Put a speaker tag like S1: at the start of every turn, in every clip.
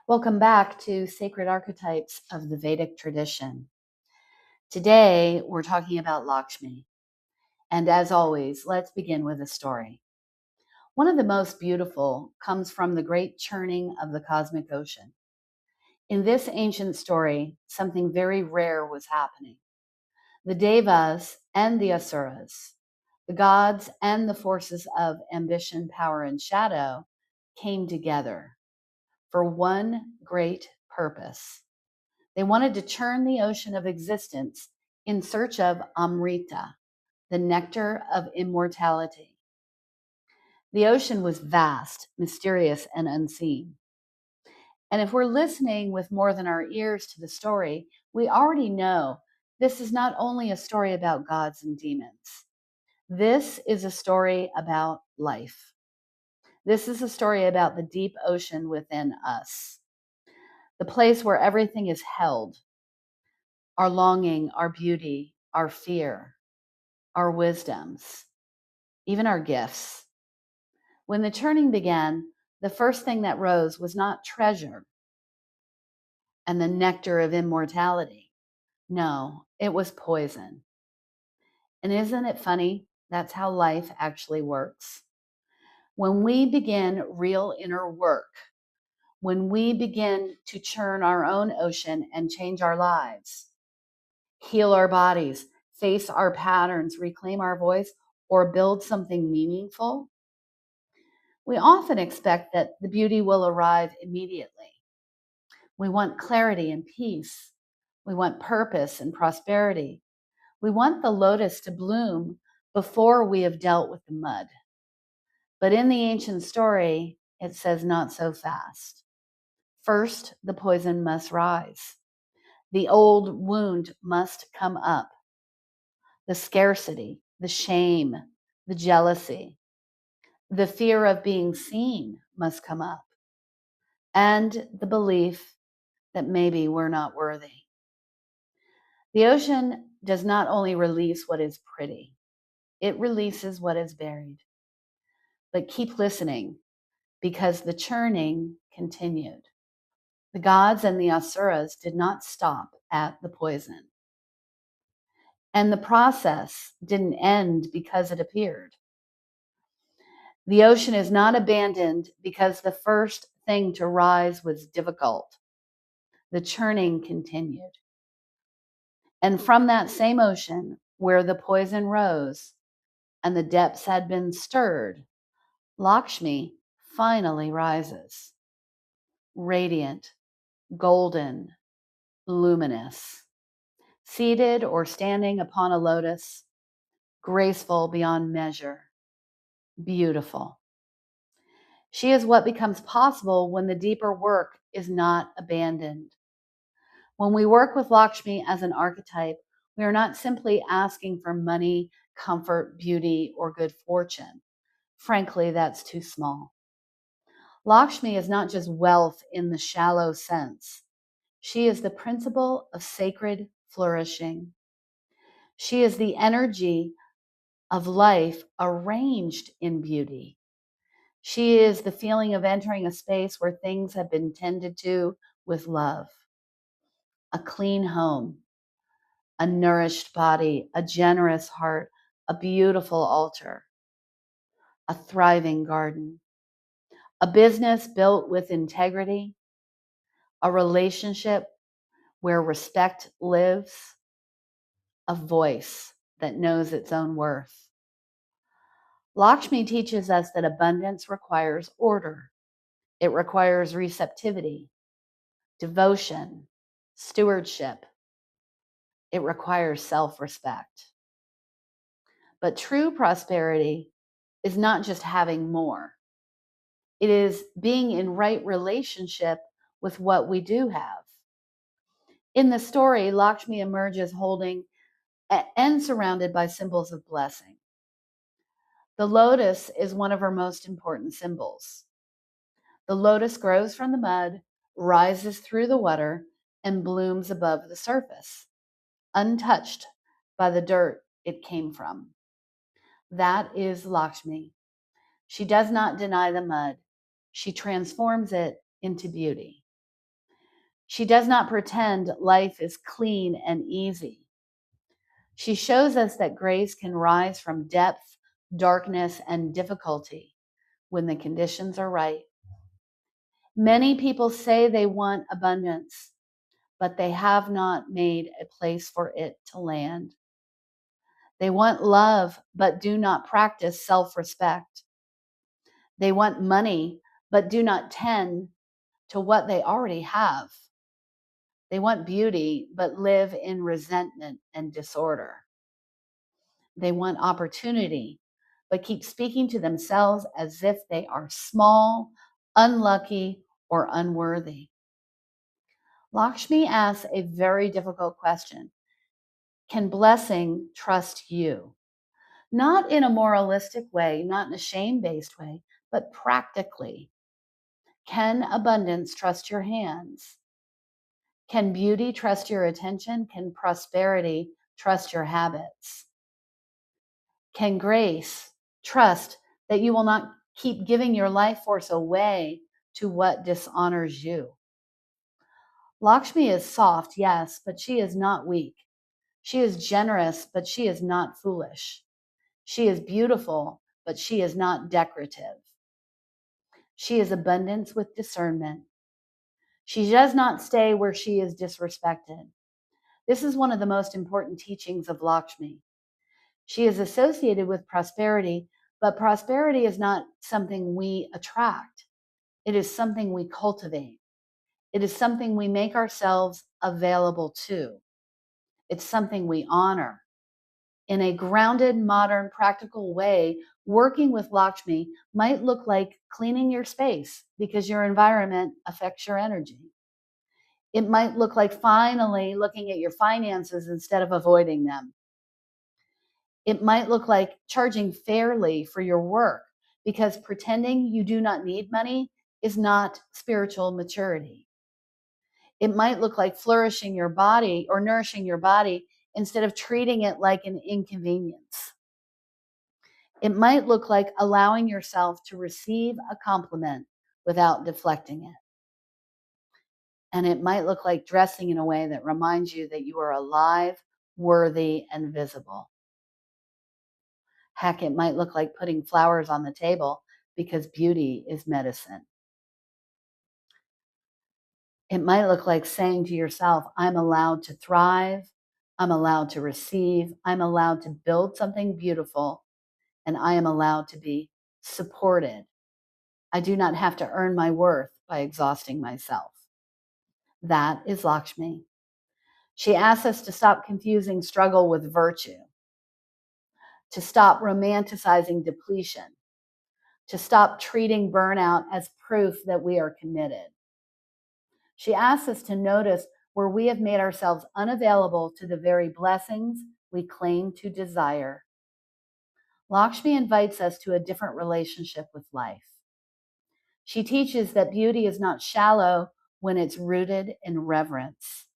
S1: Welcome back to Sacred Archetypes of the Vedic tradition. Today, we're talking about Lakshmi. And as always, let's begin with a story. One of the most beautiful comes from the great churning of the cosmic ocean. In this ancient story, something very rare was happening. The Devas and the Asuras, the gods and the forces of ambition, power, and shadow, came together for one great purpose. They wanted to churn the ocean of existence in search of Amrita, the nectar of immortality. The ocean was vast, mysterious, and unseen. And if we're listening with more than our ears to the story, we already know this is not only a story about gods and demons. This is a story about life. This is a story about the deep ocean within us, the place where everything is held, our longing, our beauty, our fear, our wisdoms, even our gifts. When the churning began, the first thing that rose was not treasure and the nectar of immortality. No, it was poison. And isn't it funny? That's how life actually works. When we begin real inner work, when we begin to churn our own ocean and change our lives, heal our bodies, face our patterns, reclaim our voice, or build something meaningful, we often expect that the beauty will arrive immediately. We want clarity and peace. We want purpose and prosperity. We want the lotus to bloom before we have dealt with the mud. But in the ancient story, it says not so fast. First, the poison must rise. The old wound must come up. The scarcity, the shame, the jealousy, the fear of being seen must come up, and the belief that maybe we're not worthy. The ocean does not only release what is pretty, it releases what is buried. But keep listening, because the churning continued. The gods and the asuras did not stop at the poison. And the process didn't end because it appeared. The ocean is not abandoned because the first thing to rise was difficult. The churning continued. And from that same ocean where the poison rose and the depths had been stirred, Lakshmi finally rises, radiant, golden, luminous, seated or standing upon a lotus, graceful beyond measure, beautiful. She is what becomes possible when the deeper work is not abandoned. When we work with Lakshmi as an archetype, we are not simply asking for money, comfort, beauty, or good fortune. Frankly, that's too small. Lakshmi is not just wealth in the shallow sense. She is the principle of sacred flourishing. She is the energy of life arranged in beauty. She is the feeling of entering a space where things have been tended to with love. A clean home, a nourished body, a generous heart, a beautiful altar, a thriving garden, a business built with integrity, a relationship where respect lives, a voice that knows its own worth. Lakshmi teaches us that abundance requires order. It requires receptivity, devotion, stewardship. It requires self-respect. But true prosperity is not just having more. It is being in right relationship with what we do have. In the story, Lakshmi emerges holding and surrounded by symbols of blessing. The lotus is one of her most important symbols. The lotus grows from the mud, rises through the water, and blooms above the surface, untouched by the dirt it came from. That is Lakshmi. She does not deny the mud. She transforms it into beauty. She does not pretend life is clean and easy. She shows us that grace can rise from depth, darkness, and difficulty when the conditions are right. Many people say they want abundance, but they have not made a place for it to land. They want love, but do not practice self-respect. They want money, but do not tend to what they already have. They want beauty, but live in resentment and disorder. They want opportunity, but keep speaking to themselves as if they are small, unlucky, or unworthy. Lakshmi asks a very difficult question. Can blessing trust you? Not in a moralistic way, not in a shame-based way, but practically. Can abundance trust your hands? Can beauty trust your attention? Can prosperity trust your habits? Can grace trust that you will not keep giving your life force away to what dishonors you? Lakshmi is soft, yes, but she is not weak. She is generous, but she is not foolish. She is beautiful, but she is not decorative. She is abundance with discernment. She does not stay where she is disrespected. This is one of the most important teachings of Lakshmi. She is associated with prosperity, but prosperity is not something we attract. It is something we cultivate. It is something we make ourselves available to. It's something we honor. In a grounded, modern, practical way, working with Lakshmi might look like cleaning your space because your environment affects your energy. It might look like finally looking at your finances instead of avoiding them. It might look like charging fairly for your work because pretending you do not need money is not spiritual maturity. It might look like flourishing your body or nourishing your body instead of treating it like an inconvenience. It might look like allowing yourself to receive a compliment without deflecting it. And it might look like dressing in a way that reminds you that you are alive, worthy, and visible. Heck, it might look like putting flowers on the table because beauty is medicine. It might look like saying to yourself, I'm allowed to thrive, I'm allowed to receive, I'm allowed to build something beautiful, and I am allowed to be supported. I do not have to earn my worth by exhausting myself. That is Lakshmi. She asks us to stop confusing struggle with virtue, to stop romanticizing depletion, to stop treating burnout as proof that we are committed. She asks us to notice where we have made ourselves unavailable to the very blessings we claim to desire. Lakshmi invites us to a different relationship with life. She teaches that beauty is not shallow when it's rooted in reverence.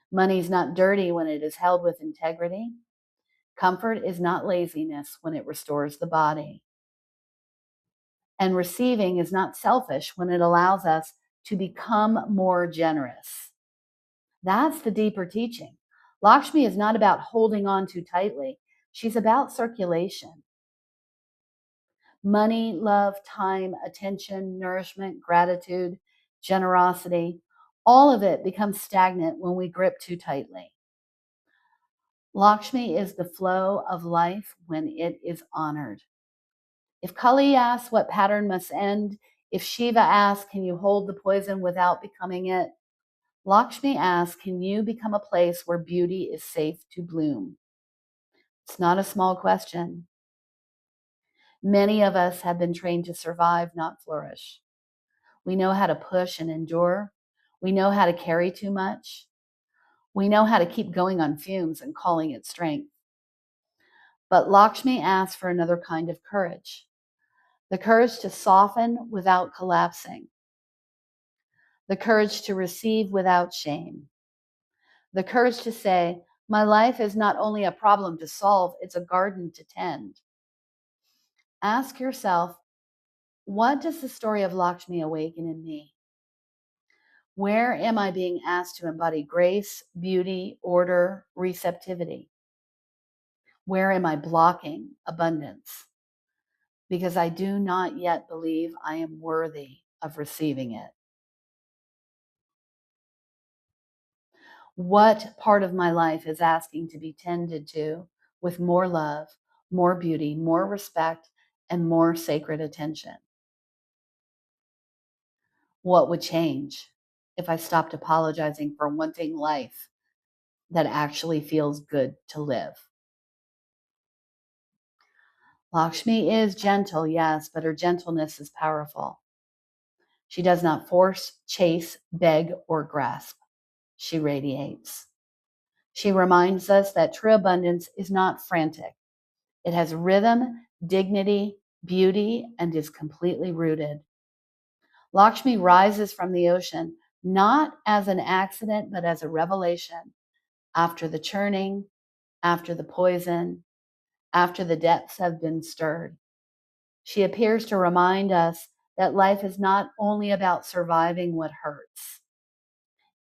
S1: Money is not dirty when it is held with integrity. Comfort is not laziness when it restores the body. And receiving is not selfish when it allows us to become more generous. That's the deeper teaching. Lakshmi is not about holding on too tightly. She's about circulation. Money, love, time, attention, nourishment, gratitude, generosity, all of it becomes stagnant when we grip too tightly. Lakshmi is the flow of life when it is honored. If Kali asks what pattern must end, if Shiva asks, can you hold the poison without becoming it? Lakshmi asks, can you become a place where beauty is safe to bloom? It's not a small question. Many of us have been trained to survive, not flourish. We know how to push and endure. We know how to carry too much. We know how to keep going on fumes and calling it strength. But Lakshmi asks for another kind of courage. The courage to soften without collapsing. The courage to receive without shame. The courage to say, my life is not only a problem to solve, it's a garden to tend. Ask yourself, what does the story of Lakshmi awaken in me? Where am I being asked to embody grace, beauty, order, receptivity? Where am I blocking abundance? Because I do not yet believe I am worthy of receiving it. What part of my life is asking to be tended to with more love, more beauty, more respect, and more sacred attention? What would change if I stopped apologizing for wanting life that actually feels good to live? Lakshmi is gentle, yes, but her gentleness is powerful. She does not force, chase, beg, or grasp. She radiates. She reminds us that true abundance is not frantic. It has rhythm, dignity, beauty, and is completely rooted. Lakshmi rises from the ocean, not as an accident, but as a revelation. After the churning, after the poison, after the depths have been stirred, she appears to remind us that life is not only about surviving what hurts,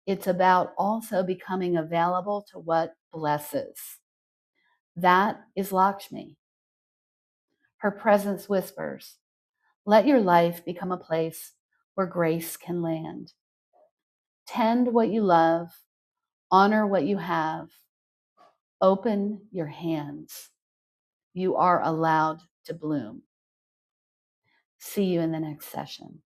S1: it's about also becoming available to what blesses. That is Lakshmi. Her presence whispers, let your life become a place where grace can land. Tend what you love, honor what you have, open your hands. You are allowed to bloom. See you in the next session.